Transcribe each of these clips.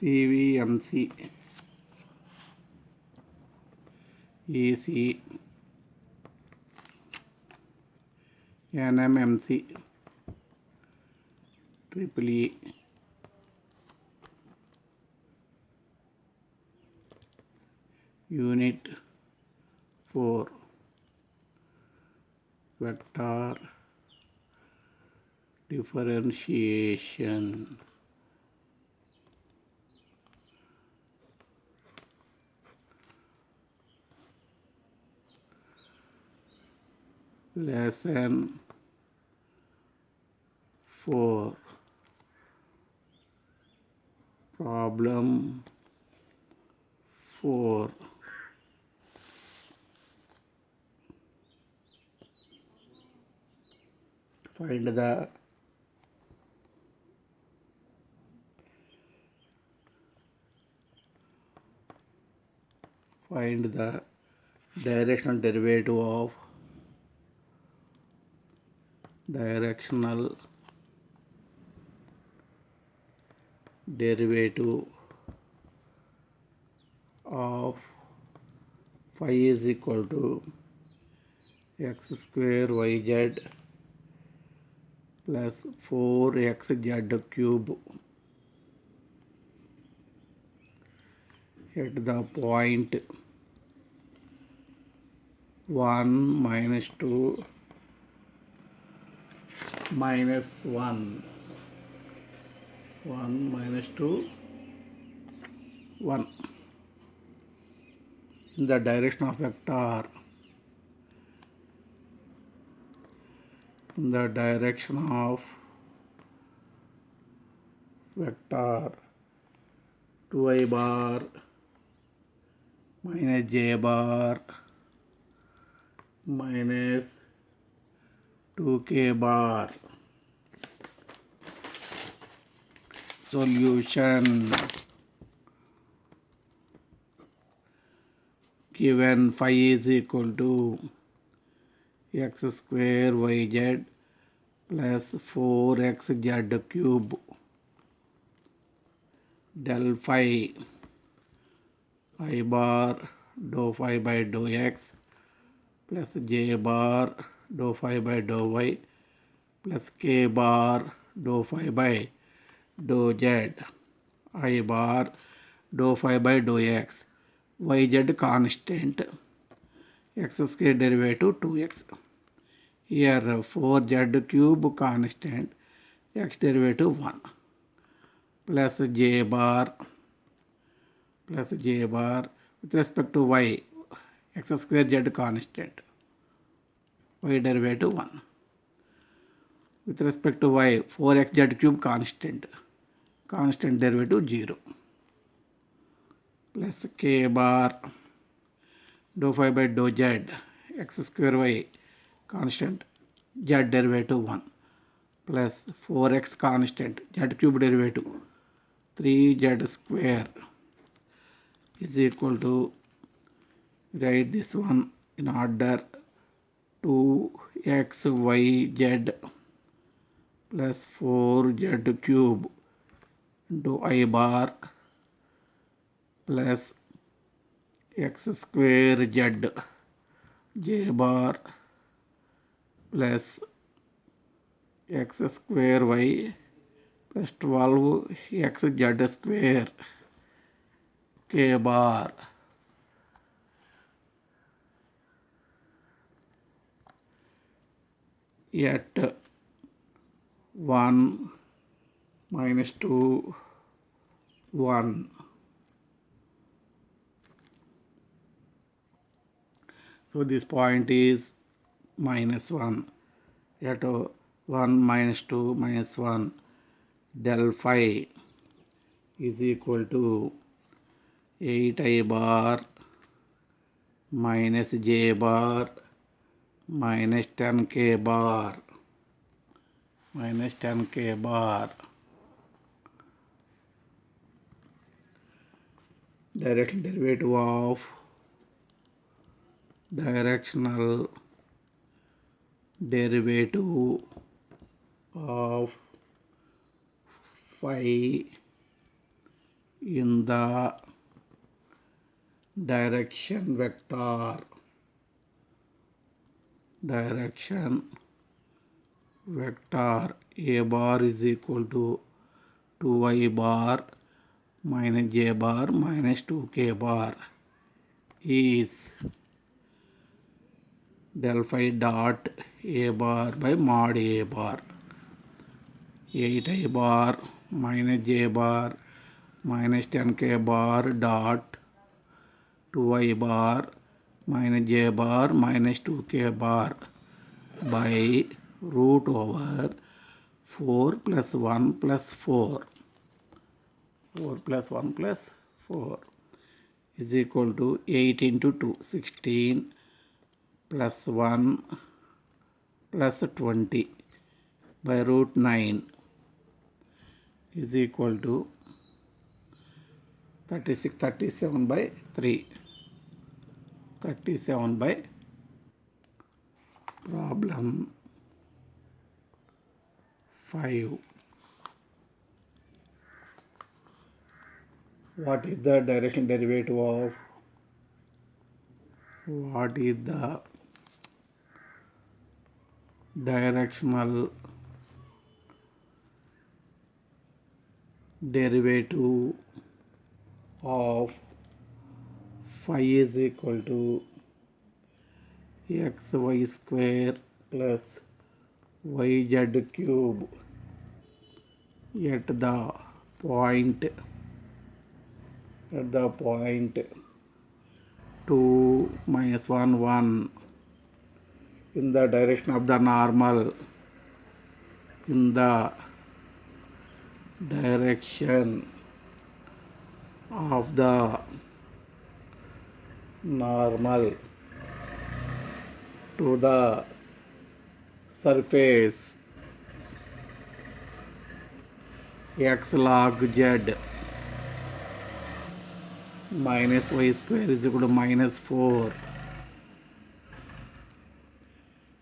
CVMC EC NMMC Triple E Unit 4 Vector Differentiation. Lesson 4 Problem 4. Find the directional derivative of phi is equal to x square yz plus 4xz cube at the point 1 minus 2 minus 1 minus 2 1 in the direction of vector, in the direction of vector 2i bar minus j bar minus 2k bar. Solution. Given phi is equal to x square yz plus 4xz cube, del phi I bar dou phi by dou x plus j bar dou phi by dou y plus k bar dou phi by dou z, I bar dou phi by dou x, yz constant, x square derivative 2x. Here 4z cube constant, x derivative 1 plus j bar with respect to y, x square z constant, y derivative 1 with respect to y, 4xz cube constant derivative 0 plus k bar dou phi by dou z, x square y constant, z derivative 1 plus 4x constant, z cube derivative 3z square is equal to, write this one in order, 2xyz plus 4z cube into I bar plus x square z, j bar plus x square y plus 12xz square k bar at 1 minus 2 1. So this point is minus 1 at 1 minus 2 minus 1, del phi is equal to 8i bar minus j bar minus 10k bar directional derivative of phi in the direction vector a bar is equal to 2i bar minus j bar minus 2k bar is del phi dot a bar by mod a bar. 8i bar minus j bar minus 10k bar dot 2i bar minus j bar minus 2k bar by root over 4 plus 1 plus 4. 4 plus 1 plus 4 is equal to 8 into 2, 16 plus 1 plus 20 by root 9 is equal to 37 by 3. 37 by problem 5. What is the directional derivative of directional derivative of phi is equal to xy square plus yz cube at the point 2 minus 1 1 in the direction of the normal to the surface x log z minus y square is equal to minus 4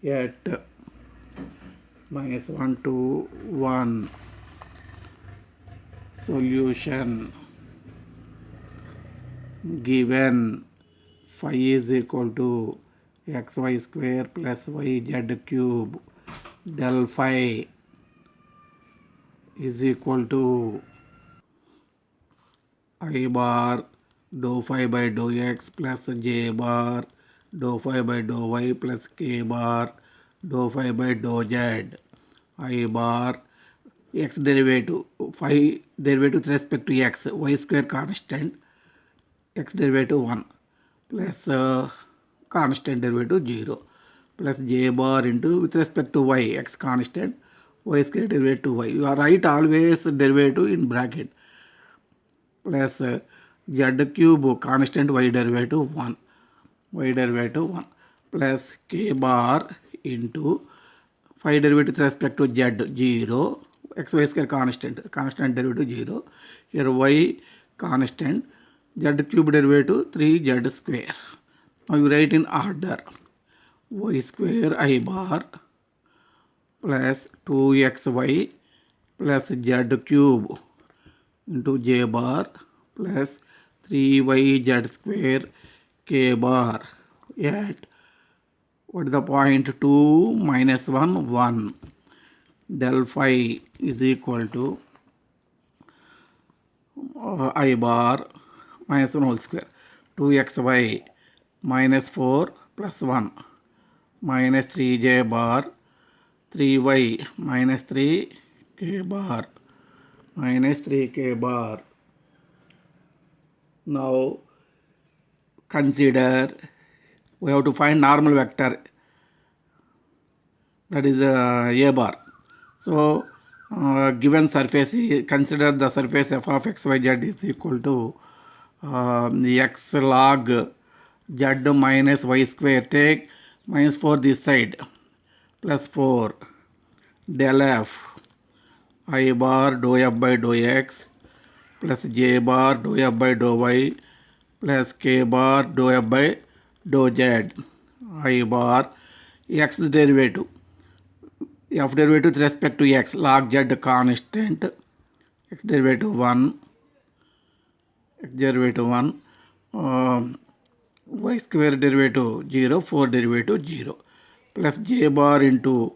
at minus 1 to 1. Solution given phi is equal to xy square plus yz cube, del phi is equal to I bar dou phi by dou x plus j bar dou phi by dou y plus k bar dou phi by dou z. I bar x derivative, phi derivative with respect to x, y square constant, x derivative 1 plus constant derivative 0 plus j bar into with respect to y, x constant, y square derivative y. You are write always derivative in bracket plus z cube constant y derivative 1 plus k bar into phi derivative with respect to z 0, xy square constant derivative 0, here y constant, z cube derivative 3z square. Now you write in order y square I bar plus 2xy plus z cube into j bar plus 3yz square k bar at what is the point 2 minus 1 1. Del phi is equal to I bar minus 1 whole square 2xy minus 4 plus 1 minus 3j bar 3y minus 3 k bar minus 3k bar. Now consider we have to find normal vector, that is a bar. So given surface, consider the surface f of xyz is equal to x log z minus y square, take minus 4 this side plus 4 del f I bar dou f by dou x plus j bar dou f by dou y plus k bar dou f by dou z. I bar x derivative, f derivative with respect to x log z constant, x derivative 1 x derivative 1, y square derivative 0, 4 derivative 0, plus j bar into,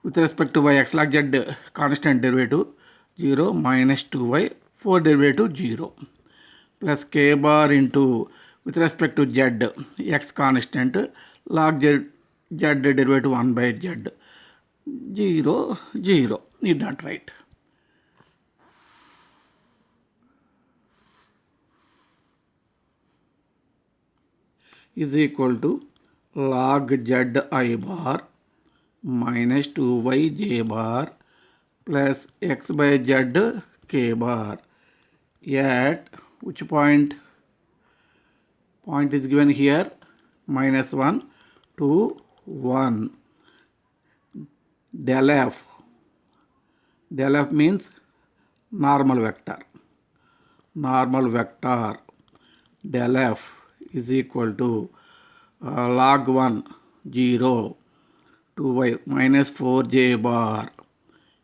with respect to y, x log z constant derivative 0 minus 2y, 4 derivative 0, plus k bar into, with respect to z, x constant log z, z derivative 1 by z, 0, 0, need not write. Is equal to log z I bar minus 2y j bar plus x by z k bar at which point? Point is given here, minus 1 to 1. Del f. Del f means normal vector. Normal vector del f is equal to log 1 0 2y minus 4j bar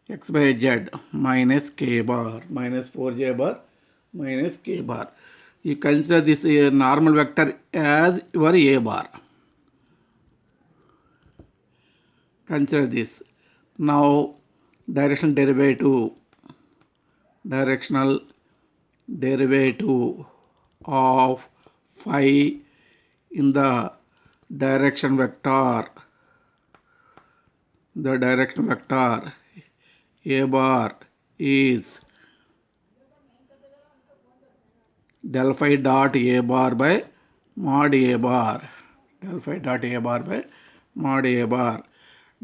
x by z minus k bar minus 4j bar minus k bar. You consider this normal vector as your a bar. Consider this. Now directional derivative of phi in the direction vector. The direction vector a bar is del phi dot a bar by mod a bar. Del phi dot a bar by mod a bar.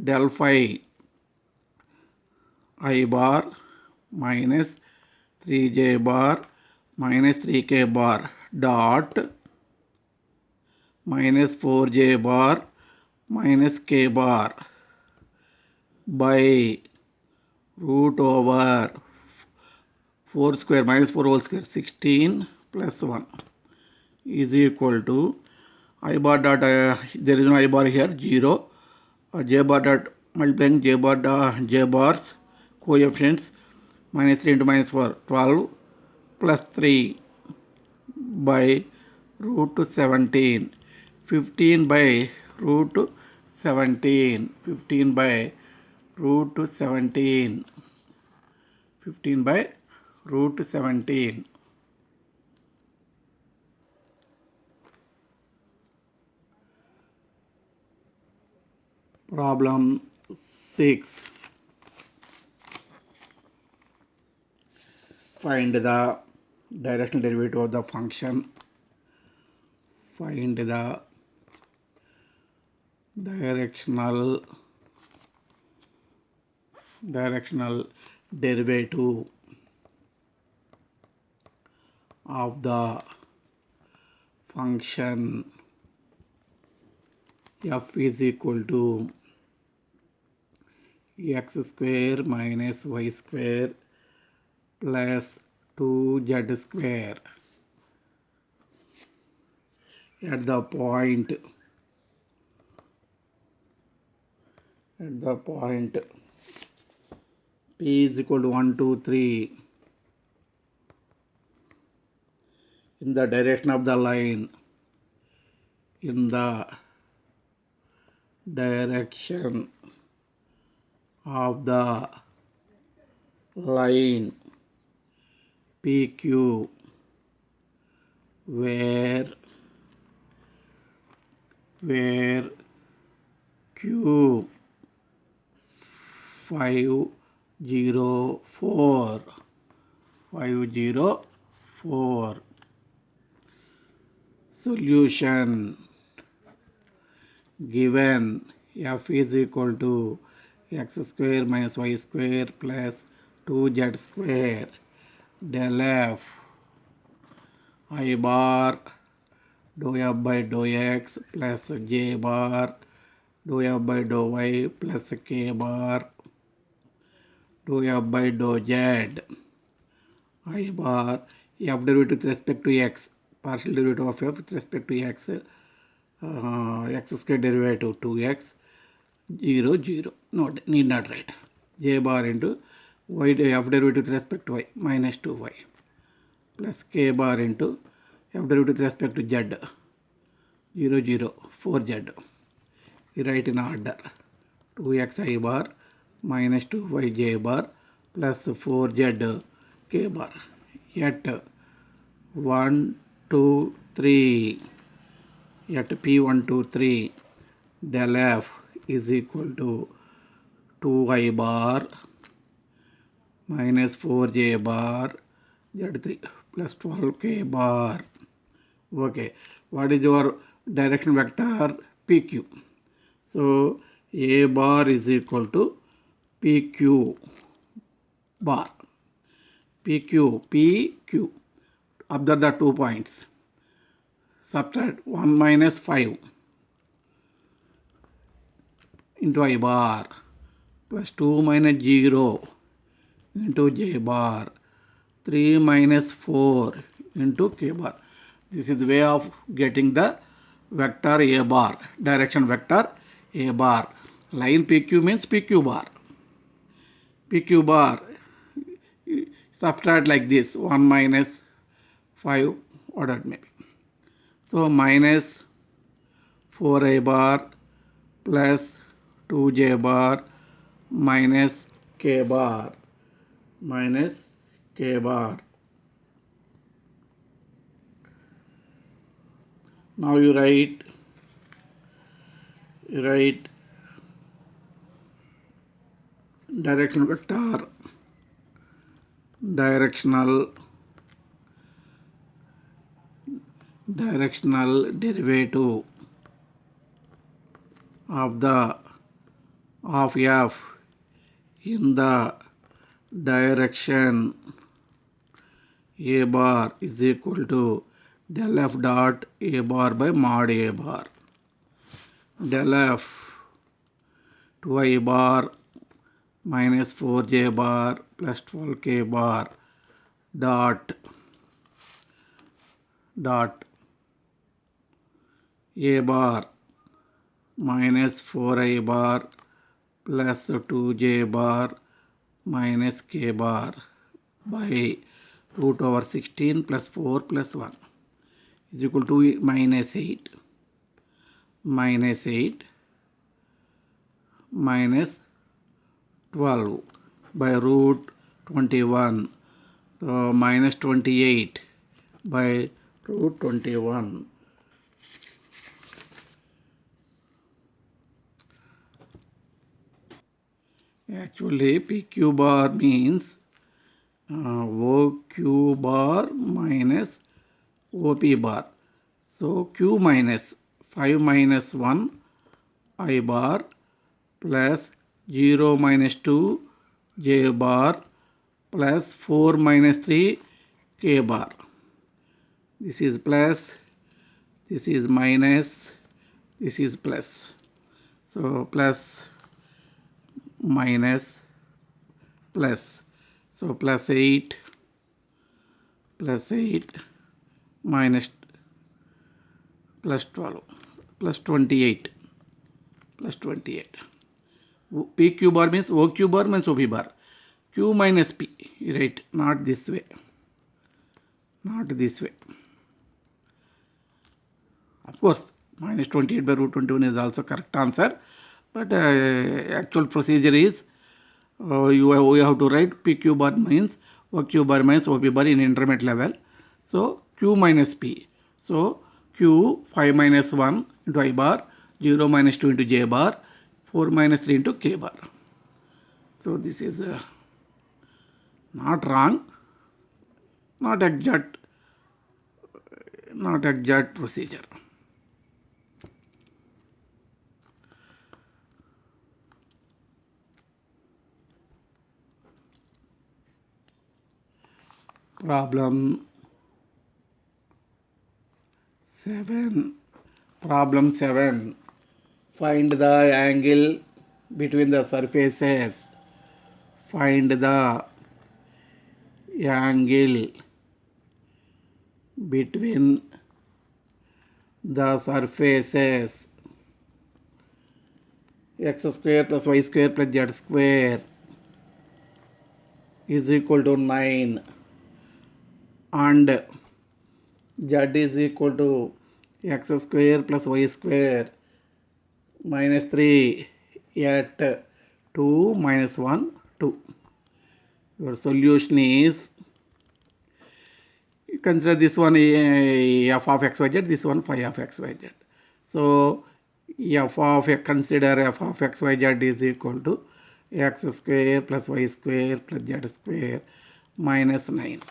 Del phi I bar minus 3j bar minus 3k bar dot minus 4j bar minus k bar by root over 4 square minus 4 whole square 16 plus 1 is equal to I bar dot there is no I bar here 0 j bar dot multiplying j bar dot j bars coefficients minus 3 into minus 4 12 plus 3 by root 17 15 by root 17 15 by root 17 15 by root 17. Problem 6. Find the directional derivative of the function. Find the directional derivative of the function f is equal to x square minus y square plus 2z square at the point p is equal to 1 2 3 in the direction of the line, in the direction of the line PQ, where Q 504. Solution. Given f is equal to x square minus y square plus 2z square del f I bar dou f by dou x plus j bar dou f by dou y plus k bar dou f by dou z I bar f derivative with respect to x, partial derivative of f with respect to x, x square derivative 2x 0 0, no, need not write. J bar into y f derivative with respect to y minus 2y plus k bar into f derivative with respect to z 0 0 4z. You write in order 2xi bar minus 2yj bar plus 4z k bar at 1 2 3 at p1 2 3 del f is equal to 2i bar minus 4j bar z3 plus 12k bar. Okay, what is your direction vector? PQ. So a bar is equal to PQ bar. PQ. Observe the 2 points. Subtract 1 minus 5 into I bar plus 2 minus 0 into J bar 3 minus 4 into K bar. This is the way of getting the vector A bar, direction vector A bar. Line PQ means PQ bar. PQ bar, subtract like this, 1 minus 5, whatever it may be. So minus 4i bar plus 2j bar minus k bar. Now you write direction vector, directional derivative of f in the direction a bar is equal to del f dot a bar by mod a bar. Del f 2i bar minus 4j bar plus 12k bar dot a bar minus 4i bar plus 2j bar minus k bar by root over 16 plus 4 plus 1 is equal to minus 8 minus 12 by root 21. So minus 28 by root 21. Actually PQ bar means OQ bar minus OP bar. So Q minus 5 minus 1 I bar plus 0 minus 2 J bar plus 4 minus 3 K bar. This is plus, this is minus, this is plus. So plus minus plus. So plus 8 minus plus 12 plus 28 plus 28. PQ bar means OQ bar means OP bar. Q minus P, right? Not this way. Of course, minus 28 by root 21 is also correct answer. But actual procedure is you have to write PQ bar means OQ bar minus OP bar in intermediate level. So Q minus P. So Q 5 minus 1 into I bar, 0 minus 2 into J bar, 4 minus 3 into K bar. So this is not wrong, not exact procedure. Problem 7. Find the angle between the surfaces. Find the angle between the surfaces. X square plus y square plus z square is equal to 9. and z is equal to x square plus y square minus 3 at 2 minus 1 2. Your solution is, consider this one f of xyz, this one phi of xyz. So consider f of xyz is equal to x square plus y square plus z square minus 9.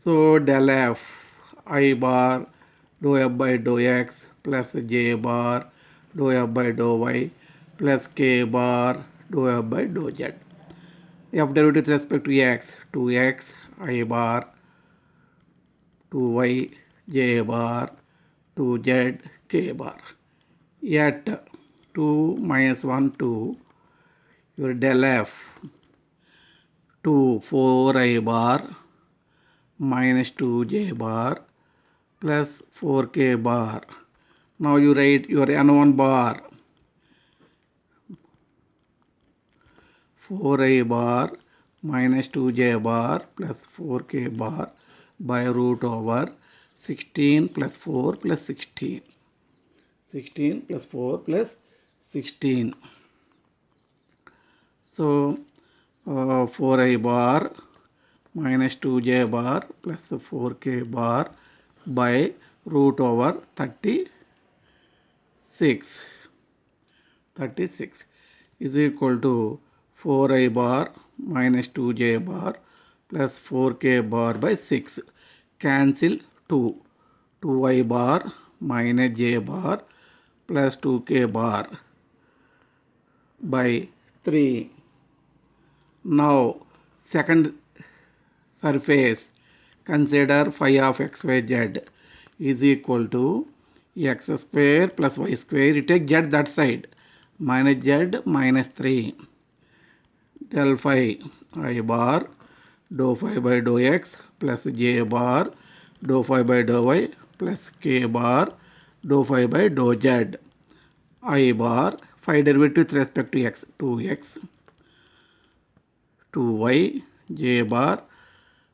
So del f I bar dou f by dou x plus j bar dou f by dou y plus k bar dou f by dou z. F derivative with respect to x, 2x I bar 2y j bar 2z k bar. At 2 minus 1 2, your del f 2 4i bar minus 2j bar plus 4k bar. Now you write your n1 bar 4i bar minus 2j bar plus 4k bar by root over 16 plus 4 plus 16. 16 plus 4 plus 16. So 4i bar minus 2j bar plus 4k bar by root over 36 is equal to 4i bar minus 2j bar plus 4k bar by 6. Cancel 2. 2i bar minus j bar plus 2k bar by 3. Now second surface, consider phi of xyz is equal to x square plus y square. You take z that side, minus z minus 3 del phi I bar dou phi by dou x plus j bar dou phi by dou y plus k bar dou phi by dou z. I bar phi derivative with respect to x, 2x 2y j bar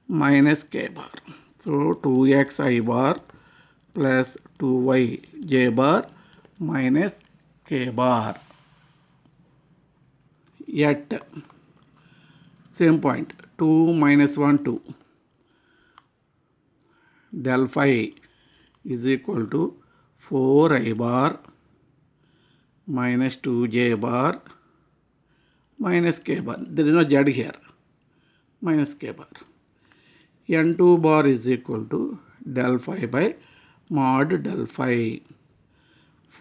minus k bar. So 2x I bar plus 2y j bar minus k bar. Yet same point, 2 minus 1 2. Del phi is equal to 4i bar minus 2j bar minus k bar. There is no z here. Minus k bar. N2 bar is equal to del phi by mod del phi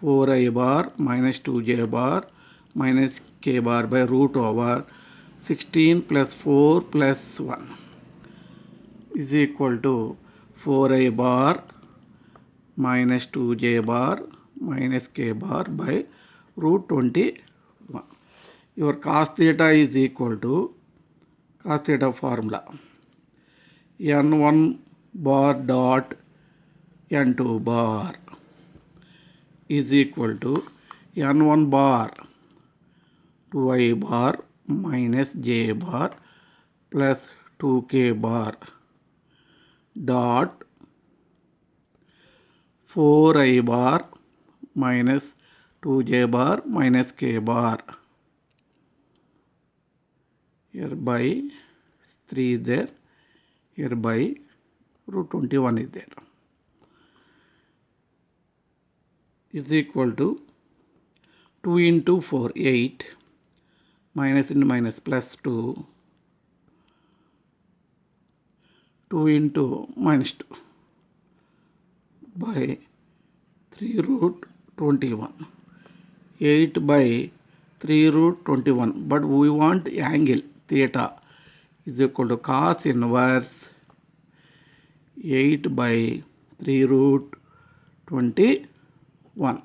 4i bar minus 2j bar minus k bar by root over 16 plus 4 plus 1 is equal to 4i bar minus 2j bar minus k bar by root 21. Your cos theta is equal to cos theta formula n1 bar dot n2 bar is equal to n1 bar 2i bar minus j bar plus 2k bar dot 4i bar minus 2j bar minus k bar. Here by 3 is there. Here by root 21 is there. Is equal to 2 into 4, 8, minus into minus plus 2, 2 into minus 2 by 3 root 21. 8 by 3 root 21. But we want angle theta is equal to cos inverse 8 by 3 root 21.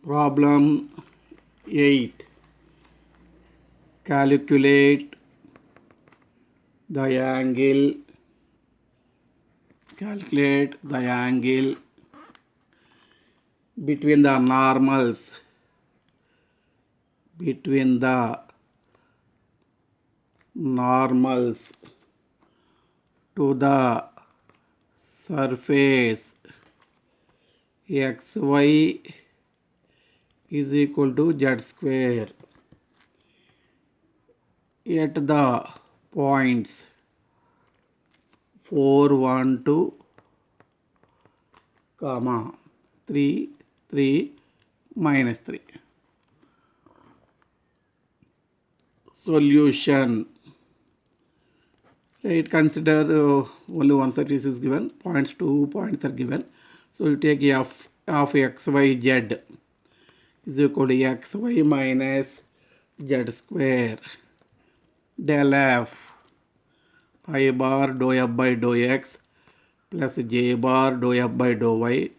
Problem 8. Calculate the angle calculate the angle between the normals to the surface xy is equal to z square at the points 4, 1, 2, comma 3, 3, minus 3. Solution. Right, consider only one surface is given, points, 2 points are given. So you take f of x, y, z is equal to x, y minus z square del f I bar dou f by dou x plus j bar dou f by dou y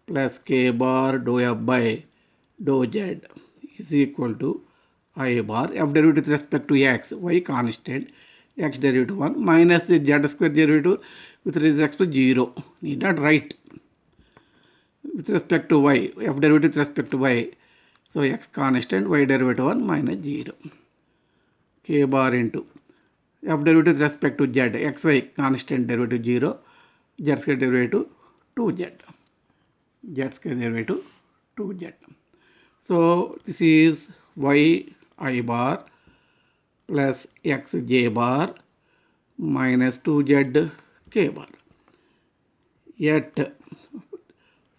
plus k bar dou f by dou z is equal to I bar f derivative with respect to x, y constant, x derivative 1 minus the z square derivative with respect to 0. Need not write. With respect to y, f derivative with respect to y. So x constant, y derivative 1 minus 0. K bar into f derivative with respect to z, xy constant derivative 0, z square derivative 2z. Z square derivative 2z. So this is y I bar plus x j bar minus 2z k bar. At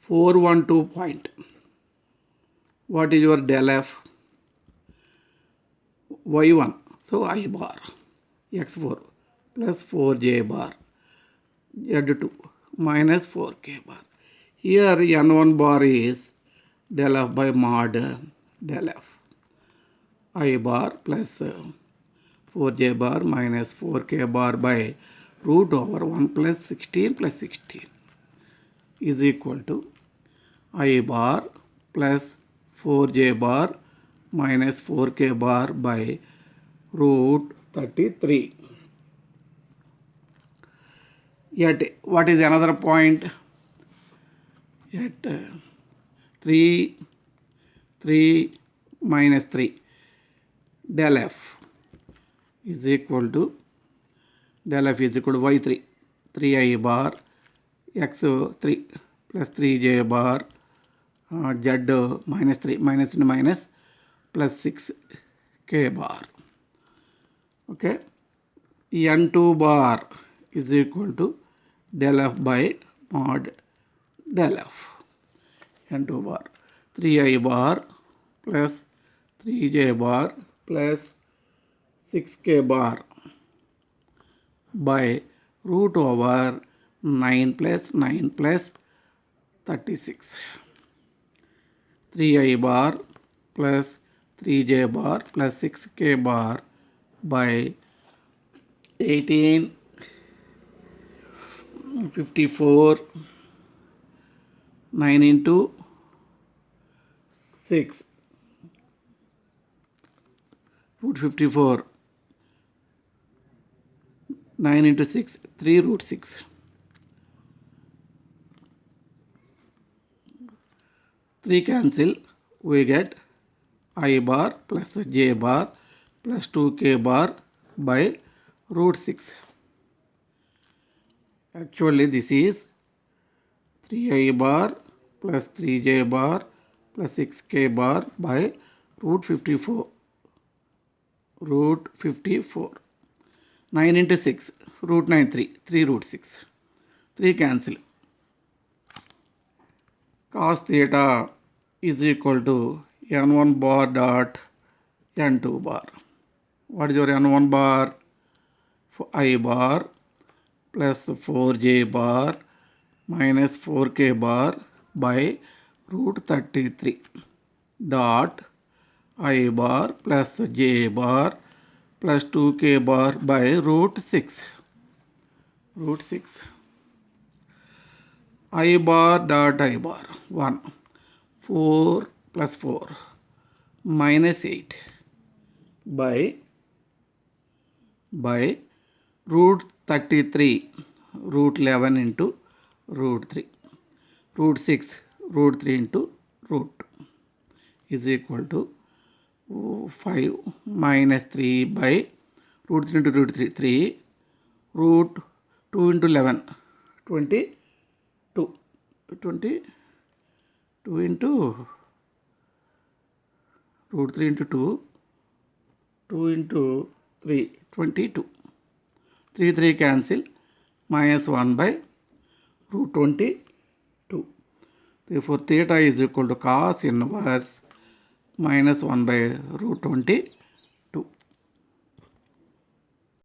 412 point, what is your del f? y1, so I bar x4 plus 4j bar z2 minus 4k bar. Here n1 bar is del f by mod del f I bar plus 4j bar minus 4k bar by root over 1 plus 16 is equal to I bar plus 4j bar minus 4k bar by root 33. Yet what is another point? At 3, 3 minus 3 del f is equal to y3, 3i bar x3 plus 3j bar z minus 3 minus into minus plus 6k bar. Okay, n2 bar is equal to del f by mod del f. n2 bar 3i bar plus 3j bar plus 6k bar by root over 9 plus 9 plus 36. 3i bar plus 3j bar plus 6k bar by 18, 54, 9 into 6, root 54, 9 into 6, 3 root 6. 3 cancel, we get I bar plus j bar plus 2k bar by root 6. Actually this is 3i bar plus 3j bar plus 6k bar by root 54. Root 54. 9 into 6, root 9, 3 root 6. 3 cancel. Cos theta is equal to n1 bar dot n2 bar. What is your n1 bar? I bar plus 4j bar minus 4k bar by root 33 dot I bar plus j bar plus 2k bar by root 6. Root 6. I bar dot I bar 1. 4 plus 4 minus 8 by root 33 root 11 into root 3. Root 6 root 3 into root 2 is equal to 5 minus 3 by root 3 into root 3, 3 root 2 into 11, 22, 22 into root 3 into 2, 2 into 3, 22. 3, 3 cancel, minus 1 by root 22. Therefore, theta is equal to cos inverse minus 1 by root 22.